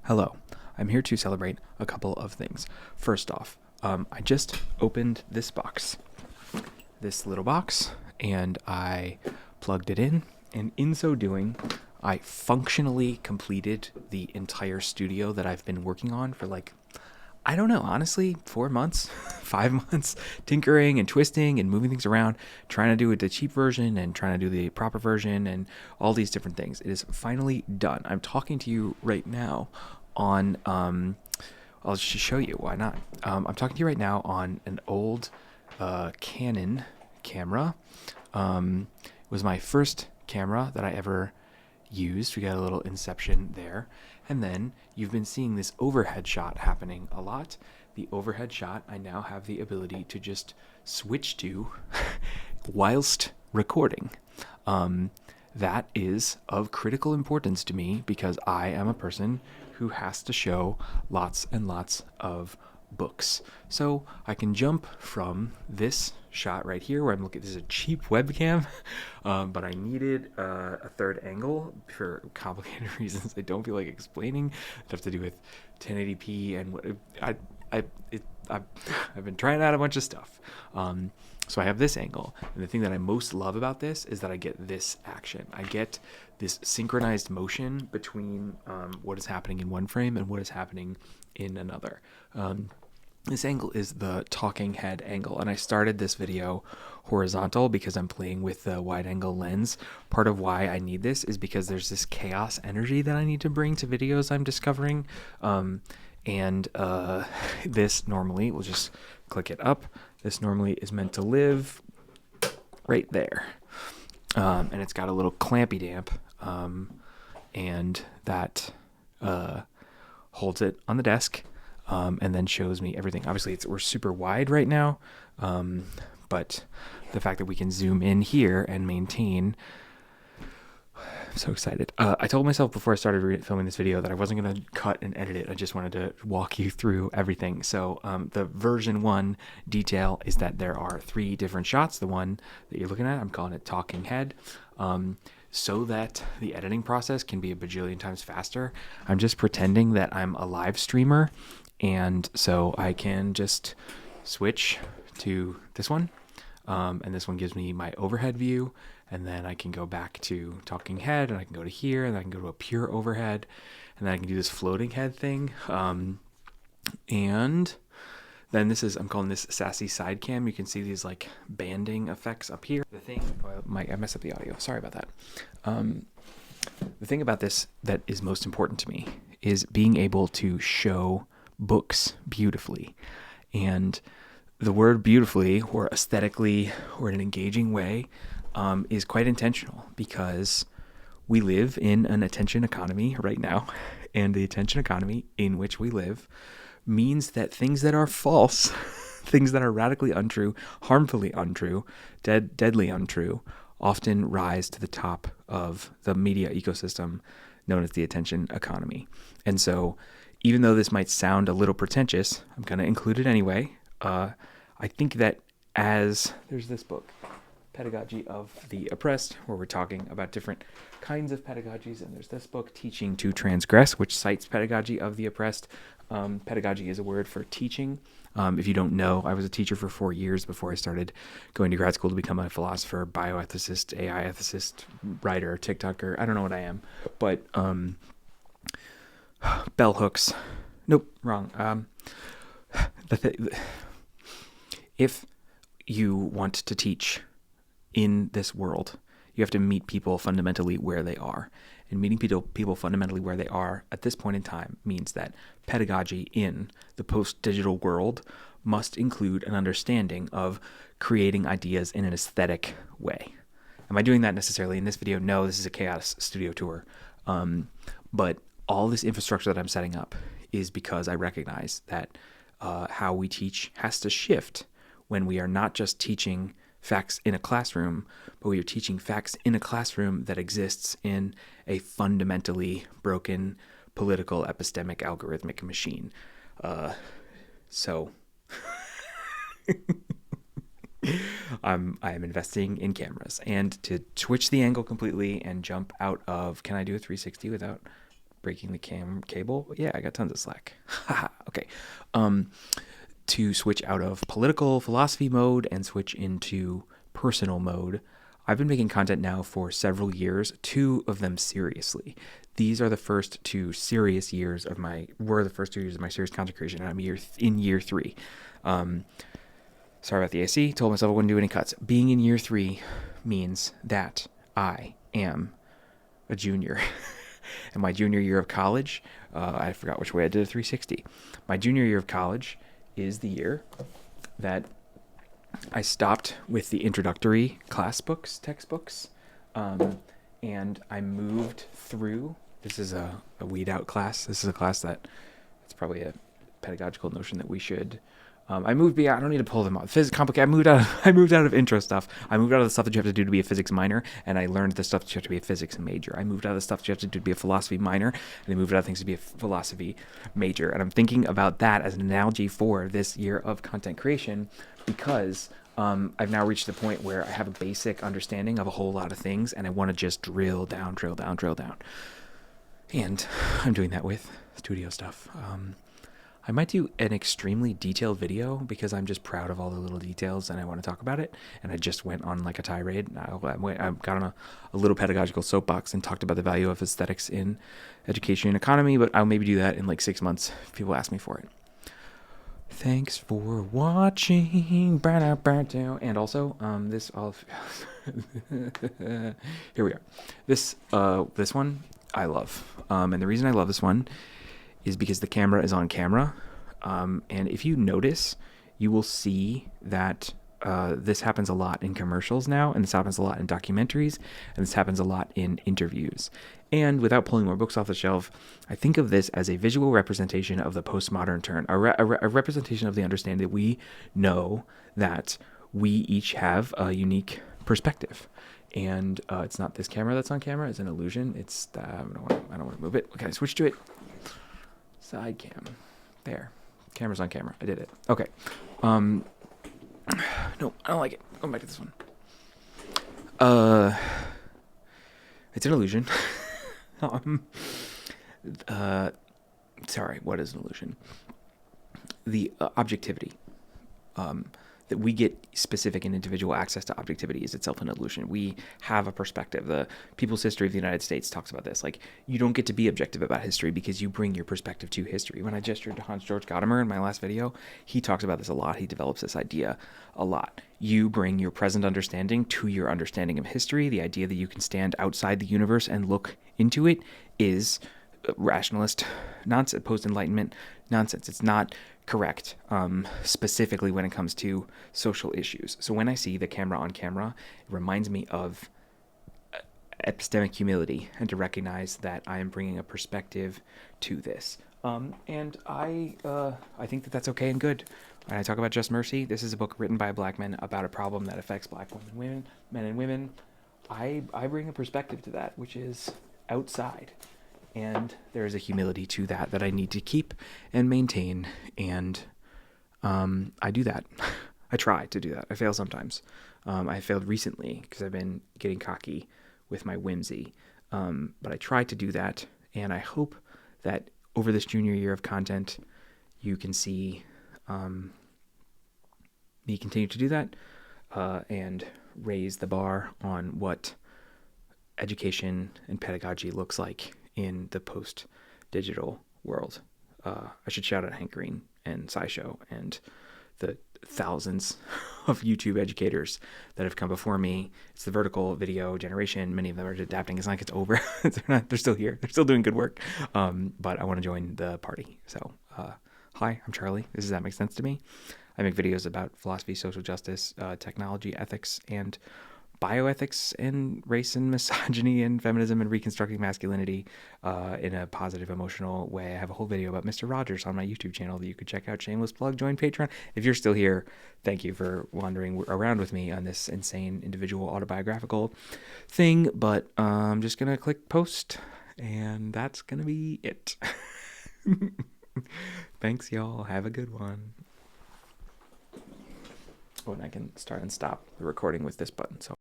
Hello, I'm here to celebrate a couple of things. First off, I just opened this little box, and I plugged it in, and in so doing, I functionally completed the entire studio that I've been working on for I don't know, honestly, 4 months, 5 months, tinkering and twisting and moving things around, trying to do the cheap version and trying to do the proper version and all these different things. It is finally done. I'm talking to you right now on, I'll just show you, why not? I'm talking to you right now on an old Canon camera. It was my first camera that I ever used. We got a little inception there. And then you've been seeing this overhead shot happening a lot. The overhead shot I now have the ability to just switch to whilst recording. That is of critical importance to me because I am a person who has to show lots and lots of books. So I can jump from this shot right here where I'm looking. This is a cheap webcam, but I needed a third angle for complicated reasons I don't feel like explaining. It has to do with 1080p and what I've been trying out a bunch of stuff. So I have this angle, and the thing that I most love about this is that I get this action. I get this synchronized motion between what is happening in one frame and what is happening in another. This angle is the talking head angle, and I started this video horizontal because I'm playing with the wide angle lens. Part of why I need this is because there's this chaos energy that I need to bring to videos I'm discovering. This normally, we'll just click it up. This normally is meant to live right there. And it's got a little clampy damp, and that holds it on the desk. And then shows me everything. Obviously, we're super wide right now, but the fact that we can zoom in here and maintain. I'm so excited. I told myself before I started filming this video that I wasn't going to cut and edit it. I just wanted to walk you through everything. So the version 1 detail is that there are 3 different shots. The one that you're looking at, I'm calling it talking head. So that the editing process can be a bajillion times faster. I'm just pretending that I'm a live streamer. And so I can just switch to this one. And this one gives me my overhead view. And then I can go back to talking head, and I can go to here, and I can go to a pure overhead. And then I can do this floating head thing. And then I'm calling this sassy side cam. You can see these like banding effects up here. I messed up the audio. Sorry about that. The thing about this that is most important to me is being able to show books beautifully. And the word beautifully or aesthetically or in an engaging way is quite intentional because we live in an attention economy right now. And the attention economy in which we live means that things that are false, things that are radically untrue, harmfully untrue, deadly untrue, often rise to the top of the media ecosystem known as the attention economy. And so even though this might sound a little pretentious, I'm going to include it anyway. I think that there's this book, Pedagogy of the Oppressed, where we're talking about different kinds of pedagogies. And there's this book, Teaching to Transgress, which cites pedagogy of the oppressed. Pedagogy is a word for teaching. If you don't know, I was a teacher for 4 years before I started going to grad school to become a philosopher, bioethicist, AI ethicist, writer, TikToker. I don't know what I am, but bell hooks. Nope, wrong. If you want to teach in this world, you have to meet people fundamentally where they are. And meeting people fundamentally where they are at this point in time means that pedagogy in the post-digital world must include an understanding of creating ideas in an aesthetic way. Am I doing that necessarily in this video? No, this is a chaos studio tour. But all this infrastructure that I'm setting up is because I recognize that how we teach has to shift when we are not just teaching facts in a classroom, but we are teaching facts in a classroom that exists in a fundamentally broken political epistemic algorithmic machine. So I am investing in cameras, and to switch the angle completely and jump out of, can I do a 360 without breaking the cable. Yeah, I got tons of slack. Okay. To switch out of political philosophy mode and switch into personal mode. I've been making content now for several years, 2 of them seriously. These are the first 2 serious years of my serious content creation, and I'm in year 3. Sorry about the AC. Told myself I wouldn't do any cuts. Being in year 3 means that I am a junior. In my junior year of college, I forgot which way I did a 360. My junior year of college is the year that I stopped with the introductory textbooks, and I moved through. This is a weed out class. This is a class that it's probably a pedagogical notion that we should. I moved beyond. I don't need to pull them out. Physics complicated. I moved out of intro stuff. I moved out of the stuff that you have to do to be a physics minor, and I learned the stuff that you have to be a physics major. I moved out of the stuff that you have to do to be a philosophy minor, and I moved out of things to be a philosophy major. And I'm thinking about that as an analogy for this year of content creation, because I've now reached the point where I have a basic understanding of a whole lot of things, and I want to just drill down. And I'm doing that with studio stuff. I might do an extremely detailed video because I'm just proud of all the little details and I want to talk about it. And I just went on like a tirade. I got on a little pedagogical soapbox and talked about the value of aesthetics in education and economy, but I'll maybe do that in like 6 months if people ask me for it. Thanks for watching. And also, here we are. This one I love. And the reason I love this one is because the camera is on camera. And if you notice, you will see that this happens a lot in commercials now, and this happens a lot in documentaries, and this happens a lot in interviews. And without pulling more books off the shelf, I think of this as a visual representation of the postmodern turn, a representation of the understanding that we know that we each have a unique perspective. And it's not this camera that's on camera, it's an illusion. It's I don't want to move it. Okay, switch to it. Side cam. There. Camera's on camera. I did it. Okay. No, I don't like it. Going back to this one. It's an illusion. Sorry, what is an illusion? The objectivity. That we get specific and individual access to objectivity is itself an illusion. We have a perspective. The People's History of the United States talks about this. Like, you don't get to be objective about history because you bring your perspective to history. When I gestured to Hans-Georg Gadamer in my last video, he talks about this a lot. He develops this idea a lot. You bring your present understanding to your understanding of history. The idea that you can stand outside the universe and look into it is rationalist nonsense, post-enlightenment nonsense. It's not correct, specifically when it comes to social issues. So when I see the camera on camera, it reminds me of epistemic humility and to recognize that I am bringing a perspective to this. And I think that that's okay and good. When I talk about Just Mercy, this is a book written by black men about a problem that affects black men and women. I bring a perspective to that, which is outside. And there is a humility to that I need to keep and maintain. And I do that. I try to do that. I fail sometimes. I failed recently because I've been getting cocky with my whimsy. But I try to do that. And I hope that over this junior year of content, you can see me continue to do that and raise the bar on what education and pedagogy looks like in the post-digital world. I should shout out Hank Green and SciShow and the thousands of YouTube educators that have come before me. It's the vertical video generation. Many of them are adapting. It's not like it's over. They're still here. They're still doing good work. But I want to join the party. So, hi, I'm Charlie. Does that make sense to me? I make videos about philosophy, social justice, technology, ethics, and bioethics, and race and misogyny and feminism and reconstructing masculinity in a positive, emotional way. I have a whole video about Mr. Rogers on my YouTube channel that you could check out. Shameless plug, join Patreon. If you're still here, thank you for wandering around with me on this insane individual autobiographical thing. But I'm just going to click post, and that's going to be it. Thanks, y'all. Have a good one. Oh, and I can start and stop the recording with this button. So